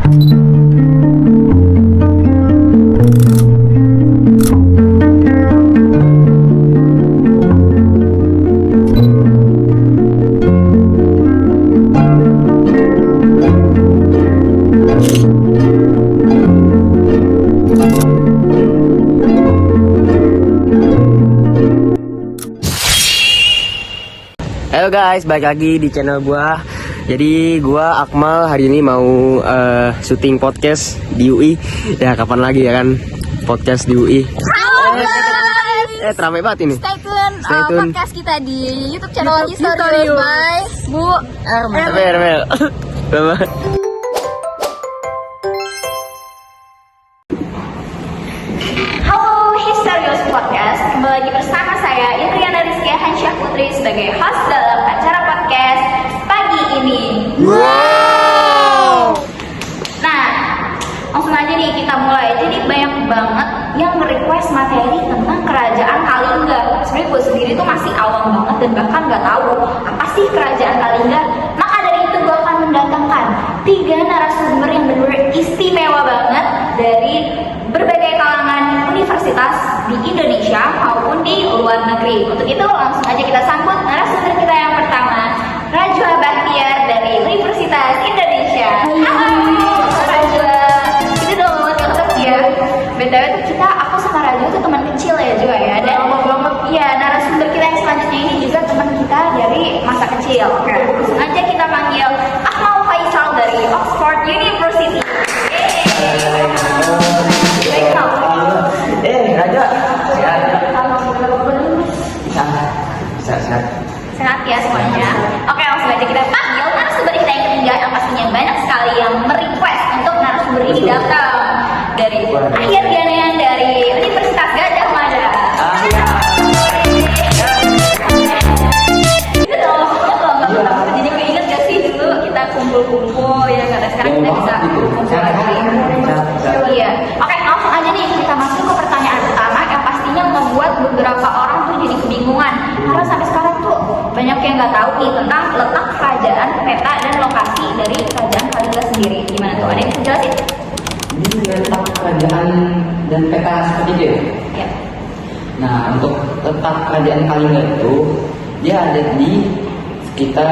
Halo guys, balik lagi di channel gua. Jadi gua Akmal hari ini mau syuting podcast di UI. Ya kapan lagi ya kan podcast di UI. Halo guys. Ramai banget ini. Stay tune podcast kita di YouTube channel Historius by Bu Ermel. Halo Historius Podcast, kembali lagi bersama saya Indriana Rizky Hansyah Putri sebagai host dalam acara podcast pagi ini. Wow. Nah, langsung aja nih kita mulai. Jadi banyak banget yang request materi tentang kerajaan Kalingga. Sebenarnya gue sendiri tuh masih awam banget dan bahkan nggak tahu apa sih kerajaan Kalingga. Maka dari itu gue akan mendatangkan 3 narasumber yang benar-benar istimewa banget dari berbagai kalangan universitas di Indonesia maupun di luar negeri. Untuk itu langsung aja kita sambut narasumber kita yang pertama, Rajwa Bahtiar dari Universitas Indonesia. Halo Rajwa, itu udah lama banget ya. BTW tuh aku sama Rajwa tuh teman kecil ya juga ya. Dan iya, narasumber kita yang selanjutnya ini juga teman kita dari masa kecil. Langsung aja kita panggil Akmal Faisal dari Oxford University. Raja. Sehat. Sehat ya semuanya. Oke, langsung aja kita panggil narasumber kita yang ketiga yang pastinya banyak sekali yang merequest untuk narasumber ini datang dari Akhir Dianayan dari Universitas Gadjah Mada. Itu udah lama banget. Jadi keinget gak sih dulu kita kumpul-kumpul ya, karena sekarang kita bisa kumpul lagi. Iya. Oke, langsung aja nih kita masuk ke pertanyaan pertama yang pastinya membuat beberapa orang tuh jadi kebingungan karena sampai sekarang tuh banyak yang nggak tahu nih tentang letak kerajaan, peta dan lokasi dari kerajaan Kalingga sendiri. Gimana tuh? Ada yang bisa jelasin? Ini letak kerajaan dan peta seperti itu ya? Ya. Nah, untuk letak kerajaan Kalingga itu dia ada di sekitar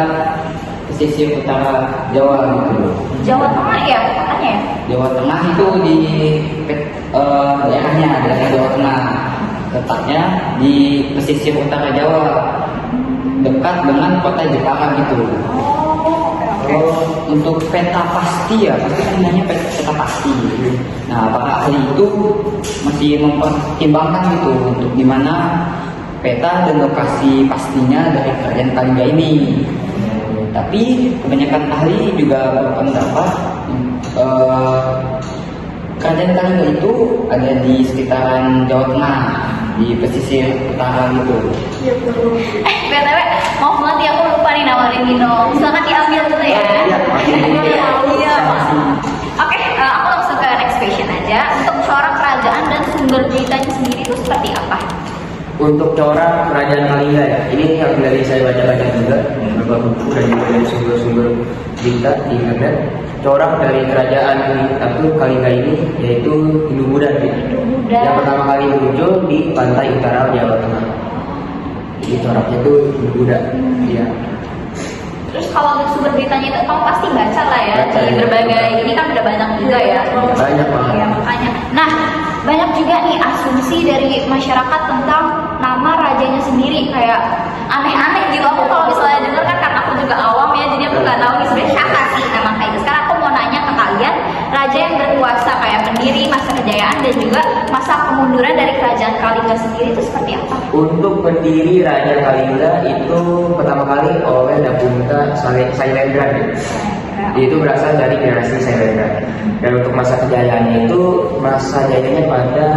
pesisir utara Jawa gitu. Jawa Tengah ya, katanya ya? Jawa Tengah itu di daerah Jawa Tengah, letaknya di pesisir utara Jawa, dekat dengan kota Jepara gitu. Terus untuk peta pasti ya, pasti kan namanya peta pasti. Nah, para ahli itu masih mempertimbangkan gitu untuk dimana peta dan lokasi pastinya dari kerajaan Kalingga ini. Tapi kebanyakan ahli juga berpendapat kerajaan Kalingga itu ada di sekitaran Jawa Tengah, di pesisir utara gitu. BTW, maaf banget ya, aku lupa nih nawarin minum. Silakan diambil dulu ya. Iya. Oke, aku langsung ke next question aja. Untuk corak kerajaan dan sumber beritanya sendiri itu seperti apa? Untuk corak kerajaan Kalingga ya, ini yang dari saya baca-baca juga beberapa buku dan juga dari sumber-sumber berita di internet. Corak dari kerajaan Kalingga ini yaitu Hindu-Buddha. Yang pertama kali muncul di pantai utara Jawa Tengah. Jadi coraknya itu Hindu-Buddha. Ya. Terus kalau untuk sumber beritanya itu kamu pasti baca lah ya, Baca, di ya. berbagai ini kan udah banyak juga ya. Banyak banget. Ya, makanya. Nah, banyak juga nih asumsi dari masyarakat tentang nama rajanya sendiri, kayak aneh-aneh gitu. Aku kalau misalnya denger kan karena aku juga awam ya, jadi aku nggak tahu nih sebenarnya siapa sih nama kayak itu. Sekarang aku mau nanya ke kalian, raja yang berkuasa kayak pendiri masa kejayaan dan juga masa kemunduran dari kerajaan Kalingga sendiri itu seperti apa? Untuk pendiri Raja Kalingga itu pertama kali oleh Dapunta Sailendra. Itu berasal dari dinasti Sailendra. Dan untuk masa kejayaannya itu masa jayanya pada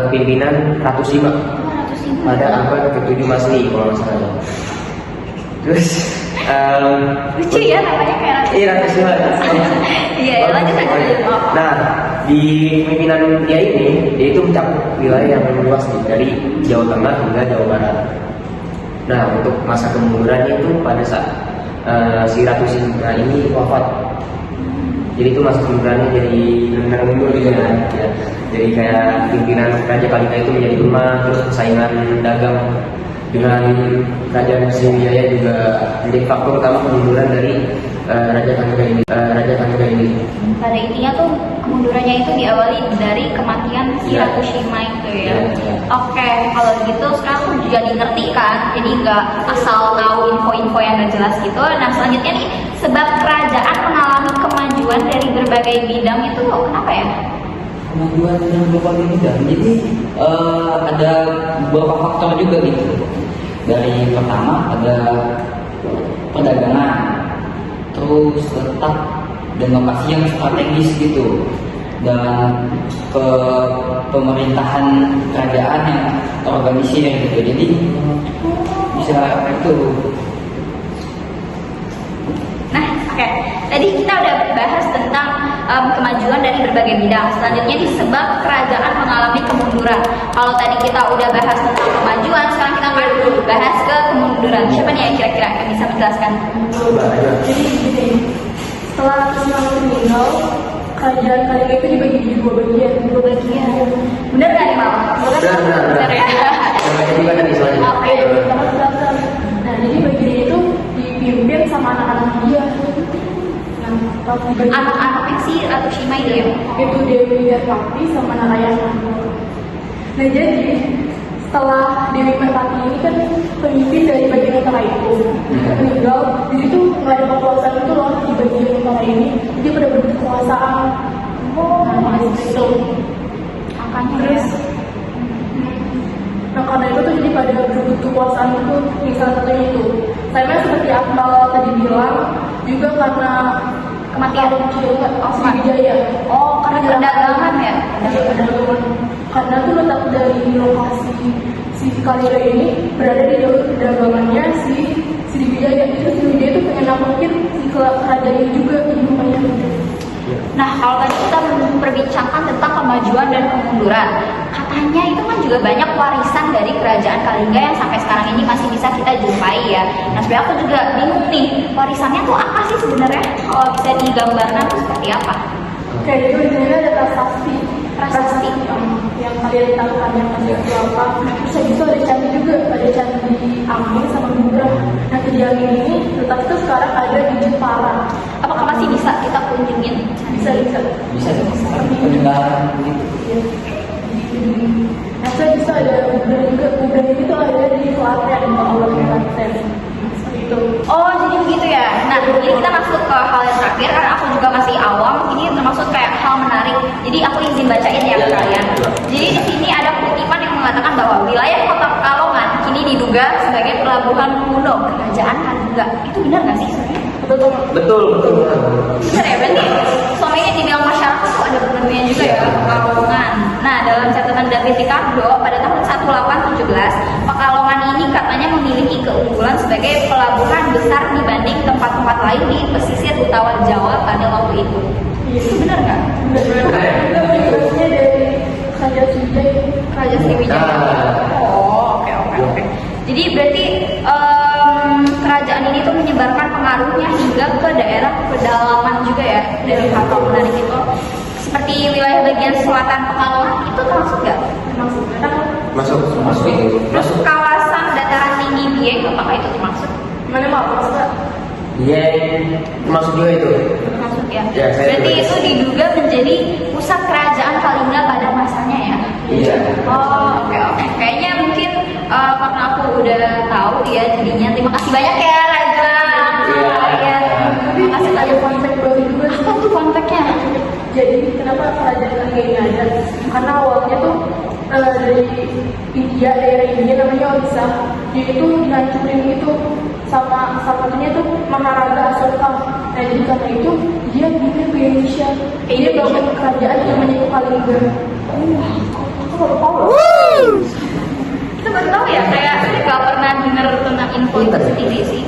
pimpinan Ratu Sima pada abad ke-7 Masehi kalau nggak salah. Terus Lucu ya namanya kayak Ratu. Iya, Ratu Sima. Iya, lanjut aja. Nah, di pimpinan dia ini, dia itu mencakup wilayah yang luas nih, dari Jawa Tengah hingga Jawa Barat. Nah, untuk masa kemundurannya itu pada saat si Ratu Sima ini wafat. Jadi itu masa kemundurannya jadi benar-benar mundur gitu ya. Ya. Jadi kayak pimpinan Raja Kalingga itu menjadi lemah, terus saingan dagang dengan Kerajaan Sriwijaya juga menjadi faktor utama kemunduran dari Raja Kalingga ini. Pada intinya tuh kemundurannya itu diawali dari kematian si Ya. Ratu Shima itu ya. Ya. Oke, kalau gitu sekarang tuh jadi ngerti kan, jadi nggak asal tahu info-info yang nggak jelas gitu. Nah selanjutnya nih, sebab kerajaan mengalami kemajuan dari berbagai bidang itu kenapa ya? Kemajuan yang berbagai bidang. Jadi ada beberapa faktor juga gitu. Dari pertama ada perdagangan, terus letak dan lokasi yang strategis gitu, dan ke pemerintahan kerajaan yang terorganisir gitu. Jadi bisa itu. Nah, oke. Tadi kita udah bahas tentang kemajuan dari berbagai bidang. Selanjutnya disebab kerajaan mengalami kemunduran. Kalau tadi kita udah bahas tentang kemajuan, sekarang kita akan bahas ke kemunduran. Siapa nih yang kira-kira yang bisa menjelaskan? Jadi gini, setelah Sunan meninggal, kerajaan Kalingga itu dibagi jadi dua bagian. Bener nggak nih, Mama? Benar. ya. Yang juga tadi soalnya. Oke. Nah, jadi bagian itu dipimpin sama anak-anak dia. Nah, pas dibagi Anak-anaknya si Ratu Shima itu ya. itu Dewi Merpati sama Narayana. Nah, jadi setelah Dewi Merpati ini kan pemimpin dari bagian utara itu meninggal, jadi itu nggak ada kekuasaan itu loh di bagian utara ini, dia pada berkekuasaan. Nah, itu. Makanya Terus, nah karena itu tuh jadi pada berebut kekuasaan itu, yang salah satunya itu. Saya seperti Akmal tadi bilang, juga karena Kematian. Sriwijaya. Oh, karena perdagangan ya. Karena tuh letak dari lokasi si Kalingga ini berada di jalur perdagangannya si Sriwijaya. Itu Sriwijaya itu pengen naklukin si kerajaan ini juga, jadi makanya. Nah, kalau tadi kita memperbincangkan tentang kemajuan dan kemunduran, katanya itu kan juga banyak warisan dari kerajaan Kalingga yang sampai sekarang ini masih bisa kita jumpai ya. Nah, sebenarnya aku juga bingung nih, warisannya tuh apa sih sebenarnya? Kalau bisa digambarkan tuh seperti apa? Kayak gitu di sini ada prasasti. Prasasti. Yang kalian tahu kan yang prasasti apa. Terus habis itu ada candi juga, ada candi Angin sama Buddha. Nah, candi Angin ini letak itu sekarang ada di Jepara. Apakah masih bisa kita kunjungin? Bisa. Bisa peninggalan gitu. Iya. Nah, saya bisa ada Buddha juga. Buddha itu ada di Klaten, Allah Klaten. Seperti itu. Oh, jadi begitu ya. Nah, ini kita masuk ke hal yang terakhir karena aku juga masih awam. Ini termasuk kayak hal menarik. Jadi aku izin bacain ya ke kalian. Jadi di sini ada kutipan yang mengatakan bahwa wilayah kota Pekalongan kini diduga sebagai pelabuhan kuno kerajaan Kalingga. Itu benar nggak sih sebenarnya? Betul. Benar ya, berarti selama ini dibilang masyarakat kok ada benarnya juga ya Pekalongan. Nah, dalam catatan David Ricardo pada tahun 1817, Pekalongan ini katanya memiliki keunggulan sebagai pelabuhan besar dibanding tempat-tempat lain di pesisir utara Jawa pada waktu itu. Itu benar nggak? Itu menjelasnya dari Kerajaan Sriwijaya. Kerajaan Sriwijaya. Oh, oke. Jadi berarti kerajaan ini tuh menyebarkan pengaruhnya hingga ke daerah pedalaman juga ya, dari hal menarik itu. Seperti wilayah bagian selatan Pekalongan itu termasuk nggak? Masuk itu. Terus kawasan dataran tinggi Dieng, apakah itu termasuk? Mana maaf, Pak? Dia termasuk juga itu. Termasuk ya. Ya, saya Berarti juga. itu diduga menjadi pusat kerajaan Kalingga pada masanya ya. Iya. Oh, oke. Kayaknya mungkin karena aku udah tahu ya jadinya. Terima kasih banyak ya Raja. Iya. Tapi Terima kasih ada banyak. fun fact baru juga sih. Apa tuh kontaknya? Jadi kenapa kerajaan Kalingga ini ada? Karena awalnya tuh dari India, daerah India namanya Odisha, dia itu dihancurin itu sama satunya tuh Maharaja Asoka. Nah, jadi karena itu dia pindah ke Indonesia. Dia bangun kerajaan namanya Kalingga. Aku baru tahu loh. Kita baru tahu ya, saya nggak pernah dengar tentang info itu sendiri sih.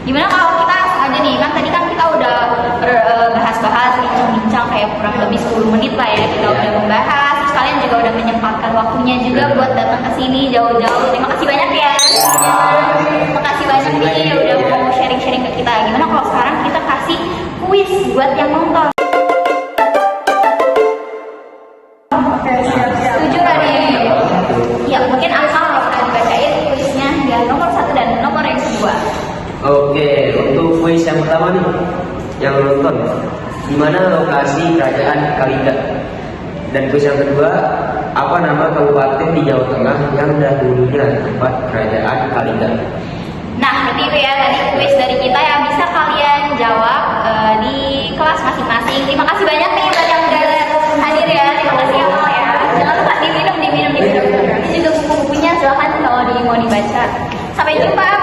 Gimana kalau kita aja nih, kan tadi kan kita udah bahas-bahas, bincang-bincang kayak kurang lebih 10 menit lah ya, kita udah membahas, terus kalian juga udah menyempatkan waktunya juga buat datang ke sini jauh-jauh. Terima kasih banyak ya. Terima kasih banyak nih udah mau sharing-sharing ke kita. Gimana kalau sekarang kita kasih kuis buat yang nonton. menonton. Di mana lokasi kerajaan Kalingga? Dan kuis yang kedua, apa nama kabupaten di Jawa Tengah yang dahulunya tempat kerajaan Kalingga? Nah, seperti itu ya tadi kuis dari kita yang bisa kalian jawab di kelas masing-masing. Terima kasih banyak nih buat yang udah hadir ya. Terima kasih ya Mal ya. Jangan lupa diminum. Ini juga buku-bukunya silahkan kalau mau dibaca. Sampai jumpa.